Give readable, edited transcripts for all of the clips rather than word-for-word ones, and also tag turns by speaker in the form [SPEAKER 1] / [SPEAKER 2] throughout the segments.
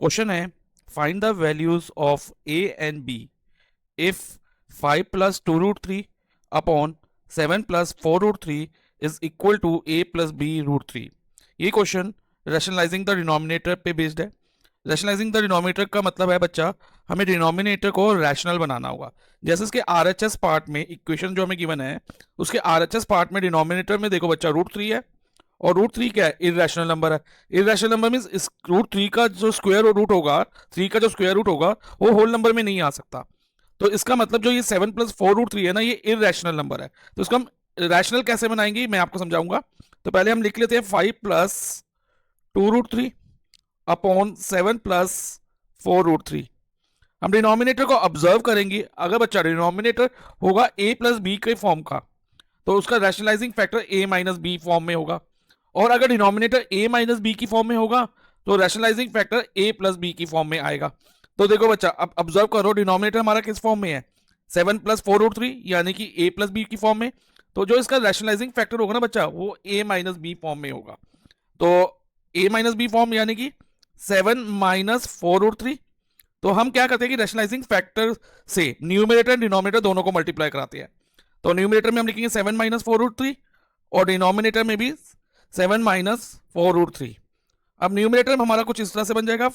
[SPEAKER 1] Question है find the values of a and b if 5 plus 2 root 3 upon 7 plus 4 root 3 is equal to a plus b root 3। ये question rationalising the denominator पे based है। Rationalising the denominator का मतलब है बच्चा, हमें denominator को रैशनल बनाना होगा। जैसे इसके आरएचएस पार्ट में इक्वेशन जो हमें गिवन है, उसके आरएचएस पार्ट में डिनोमिनेटर में देखो बच्चा रूट 3 है, और रूट 3 क्या है? इरेशनल नंबर है। इरेशनल नंबर मीन्स इस रूट 3 का जो स्क्वायर रूट होगा, 3 का जो स्क्वायर रूट होगा वो होल नंबर में नहीं आ सकता। तो इसका मतलब जो ये 7 प्लस 4 रूट 3 है ना, ये इरेशनल नंबर है। तो इसको हम रैशनल कैसे बनाएंगे मैं आपको समझाऊंगा। तो पहले हम लिख लेते हैं 5 plus 2 root 3 upon 7 plus 4 root 3। हम डिनोमिनेटर को ऑब्जर्व करेंगे। अगर बच्चा डिनोमिनेटर होगा a प्लस बी के फॉर्म का, तो उसका rationalising factor a minus b form में होगा। और अगर डिनोमिनेटर a माइनस बी की फॉर्म में होगा तो rationalising factor a plus b की फॉर्म में आएगा। तो देखो बच्चा, अब ऑब्जर्व करो डिनोमिनेटर हमारा किस फॉर्म में है? 7 प्लस 4 रूट 3 यानी कि a प्लस बी की फॉर्म में। तो जो इसका रैशनलाइजिंग फैक्टर होगा ना बच्चा, वो a माइनस बी फॉर्म में होगा। तो a माइनस बी फॉर्म यानी कि 7 माइनस 4 रूट 3। तो हम क्या करते हैं कि रैशनलाइजिंग फैक्टर से न्यूमरेटर एंड डिनोमिनेटर दोनों को मल्टीप्लाई कराते हैं। तो न्यूमरेटर में हम लिखेंगे 7 माइनस 4 रूट 3 और डिनोमिनेटर में भी 7 माइनस 4 रूट 3। अब न्यूमरेटर में हमारा कुछ इस तरह से बन जाएगा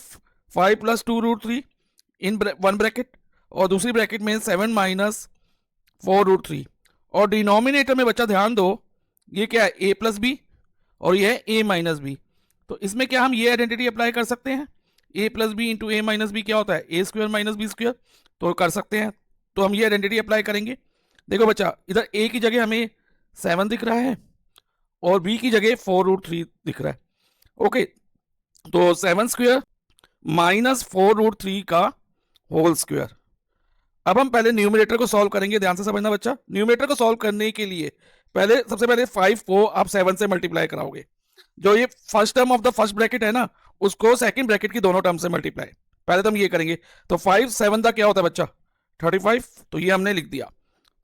[SPEAKER 1] 5 plus 2 root 3 in one bracket, और दूसरी ब्रैकेट में 7 माइनस 4 रूट 3। और डिनोमिनेटर में बच्चा ध्यान दो, ये क्या है? a प्लस बी और ये है a माइनस बी। तो इसमें क्या हम ये आइडेंटिटी अप्लाई कर सकते हैं? a plus b into a minus b क्या होता है? A square minus b square. तो कर सकते हैं। तो हम ये आइडेंटिटी अप्लाई करेंगे। देखो बच्चा, इधर a की जगह हमें 7 दिख रहा है और b की जगह 4 रूट 3 दिख रहा है। ओके, तो 7 स्क्वायर माइनस 4 रूट 3 का होल स्क्वायर। अब हम पहले न्यूमरेटर को सॉल्व करेंगे। ध्यान से समझना बच्चा, न्यूमरेटर को सॉल्व करने के लिए पहले सबसे पहले 5 को आप 7 से मल्टीप्लाई कराओगे। जो ये first term of the first bracket है ना, उसको सेकंड ब्रैकेट की दोनों टर्म से मल्टीप्लाई। पहले तो हम ये करेंगे। तो 5 7 का क्या होता है बच्चा? 35। तो ये हमने लिख दिया।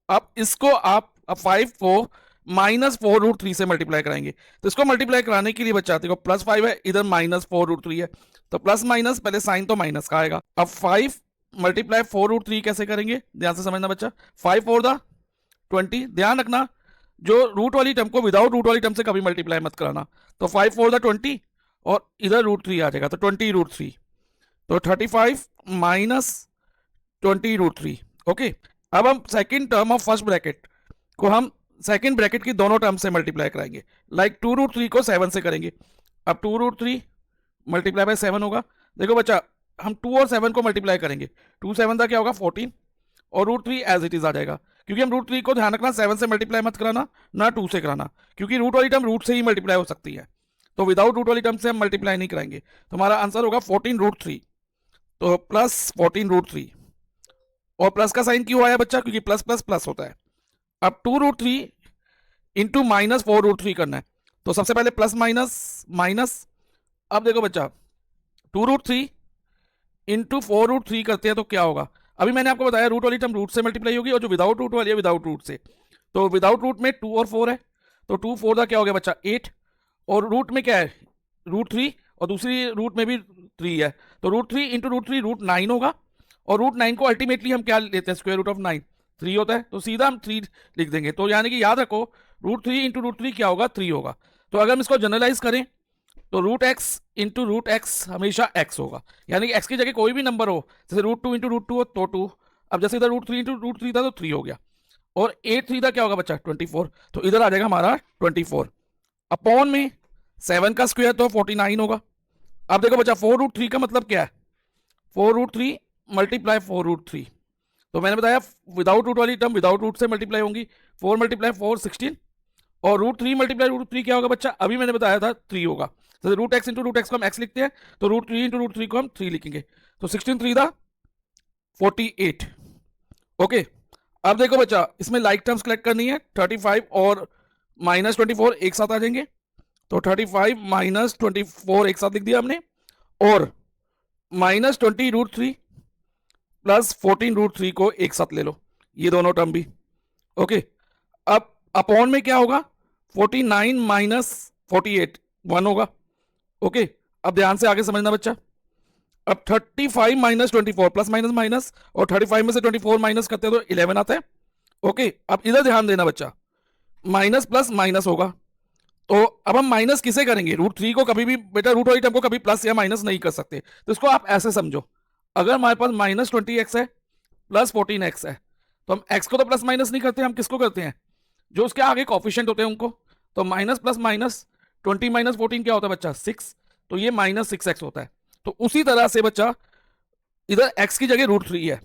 [SPEAKER 1] अब इसको आप अब 5 को माइनस 4 रूट 3 से मल्टीप्लाई कराएंगे। तो इसको मल्टीप्लाई कराने के लिए बच्चा देखो, प्लस 5 है, इधर माइनस 4 रूट 3 है। तो प्लस माइनस पहले साइन तो माइनस का आएगा। अब 5 मल्टीप्लाई 4 रूट 3 कैसे करेंगे? ध्यान से समझना बच्चा। 5 4 द 20। ध्यान रखना, जो रूट वाली टर्म को विदाउट रूट वाली टर्म से कभी मल्टीप्लाई मत कराना। तो 5 4 द 20 और इधर रूट 3 आ जाएगा, तो 20 रूट 3। तो 35 माइनस 20 रूट 3। ओके, अब हम second term of first bracket को हम सेकेंड ब्रैकेट की दोनों टर्म से मल्टीप्लाई कराएंगे। लाइक 2 रूट 3 को 7 से करेंगे। अब 2 रूट 3 मल्टीप्लाई बाय 7 होगा। देखो बच्चा, हम 2 और 7 को मल्टीप्लाई करेंगे। 2 7 का क्या होगा? 14 और रूट 3 एज इट इज आ जाएगा। क्योंकि हम रूट 3 को ध्यान रखना 7 से मल्टीप्लाई मत कराना, ना 2 से कराना, क्योंकि रूट वाली टर्म रूट से ही मल्टीप्लाई हो सकती है। तो विदाउट रूट वाली टर्म से हम मल्टीप्लाई नहीं कराएंगे। तो हमारा आंसर होगा 14 रूट 3। तो प्लस 14 रूट 3। और प्लस का साइन क्यों आया बच्चा? क्योंकि प्लस प्लस प्लस होता है। अब 2 रूट 3 इंटू माइनस 4 रूट 3 करना है। तो सबसे पहले प्लस माइनस माइनस। अब देखो बच्चा, 2 रूट 3 इंटू 4 रूट 3 करते हैं तो क्या होगा? अभी मैंने आपको बताया रूट वाली टर्म रूट से मल्टीप्लाई होगी और जो विदाउट रूट वाली है विदाउट रूट से। तो विदाउट रूट में 2 और 4 है, तो 2 4 का क्या हो गया बच्चा? 8। और रूट में क्या है? रूट 3, और दूसरी रूट में भी 3 है। तो रूट 3 इंटू रूट 3 रूट 9 होगा। और रूट 9 को अल्टीमेटली हम क्या लेते हैं? स्क्वायर रूट ऑफ 9 3 होता है, तो सीधा हम 3 लिख देंगे। तो यानी कि याद रखो, रूट 3 इंटू रूट 3 क्या होगा? 3 होगा। तो अगर हम इसको जनरलाइज करें तो root x into root x हमेशा एक्स होगा। यानी कि एक्स की जगह कोई भी नंबर हो, जैसे रूट 2 इंटू रूट 2 हो तो 2। अब जैसे इधर रूट 3 इंटू रूट 3 था तो 3 हो गया। और 8 3 था क्या होगा बच्चा? 24। तो इधर आ जाएगा हमारा 24 अपॉन में 7 का स्क्वायर तो 49 होगा। अब देखो बच्चा, 4 रूट 3 का मतलब क्या है? 4 रूट 3 मल्टीप्लाई 4 रूट 3। तो मैंने बताया विदाउट रूट वाली टर्म विदाउट रूट से मल्टीप्लाई होंगी। 4 मल्टीप्लाई 4 16। और रूट 3 मल्टीप्लाई रूट 3 क्या होगा बच्चा? अभी मैंने बताया था 3 होगा। जैसे root x into root x को हम एक्स लिखते हैं, तो रूट 3 इंटू रूट 3 को हम 3 लिखेंगे। तो 16 3 था 48। ओके, अब देखो बच्चा, इसमें लाइक टर्म्स कलेक्ट करनी है। 35 और माइनस 24 एक साथ आ जाएंगे। तो 35 माइनस 24 एक साथ लिख दिया हमने। और माइनस 20 रूट 3 प्लस 14 रूट 3 को एक साथ ले लो, ये दोनों टर्म भी। ओके, अब अपॉन में क्या होगा? 49 माइनस 48 1 होगा। ओके, अब ध्यान से आगे समझना बच्चा। अब 35 माइनस 24 प्लस माइनस माइनस, और 35 में से 24 माइनस करते हैं तो 11 आता है। ओके, अब इधर ध्यान देना बच्चा, माइनस प्लस माइनस होगा, तो अब हम माइनस किसे करेंगे, √3 को कभी भी बेटा, रूट वाली टर्म को कभी प्लस या माइनस नहीं कर सकते, तो इसको आप ऐसे समझो, अगर हमारे पास -20x है प्लस 14x है, तो हम x को तो प्लस माइनस नहीं करते, हम किसको करते हैं, जो उसके आगे कॉफिशिएंट होते हैं उनको। तो माइनस प्लस माइनस 20 माइनस 14 क्या होता है बच्चा, 6, तो ये -6x होता है। तो उसी तरह से बच्चा इधर x की जगह √3 है,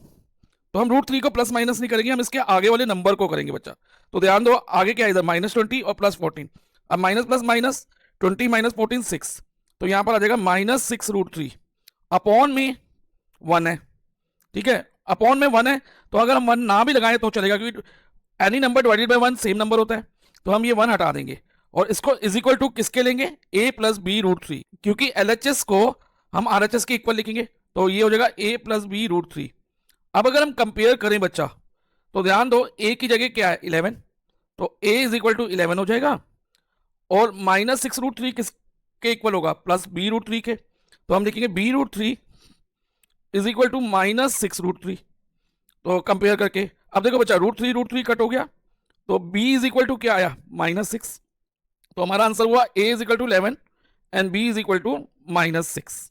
[SPEAKER 1] तो हम √3 को प्लस माइनस नहीं करेंगे, हम इसके आगे वाले नंबर को करेंगे बच्चा। तो ध्यान दो, आगे क्या है, इधर -20 और प्लस 14, अब माइनस प्लस माइनस 20 माइनस 14 6, तो यहां पर आ जाएगा -6√3 अपॉन में 1 है, ठीक है, अपॉन में 1 है, तो अगर हम 1 ना भी लगाएं तो चलेगा, क्योंकि any number divided by 1 same number होता है, तो हम ये 1 हटा देंगे और इसको इज इक्वल टू किसके लेंगे, a प्लस बी √3, क्योंकि LHS को हम RHS के इक्वल लिखेंगे, तो ये हो जाएगा a प्लस बी √3। अब अगर हम कंपेयर करें बच्चा, तो ध्यान दो, a की जगह क्या है 11, तो a इज इक्वल टू 11 हो जाएगा, और -6√3 किसके इक्वल होगा, प्लस बी √3 के, तो हम लिखेंगे b √3 इज इक्वल टू -6√3। तो कंपेयर करके अब देखो बच्चा, √3 कट हो गया, तो b इज इक्वल टू क्या आया, -6, तो हमारा आंसर हुआ a is equal to 11 and b is equal to -6।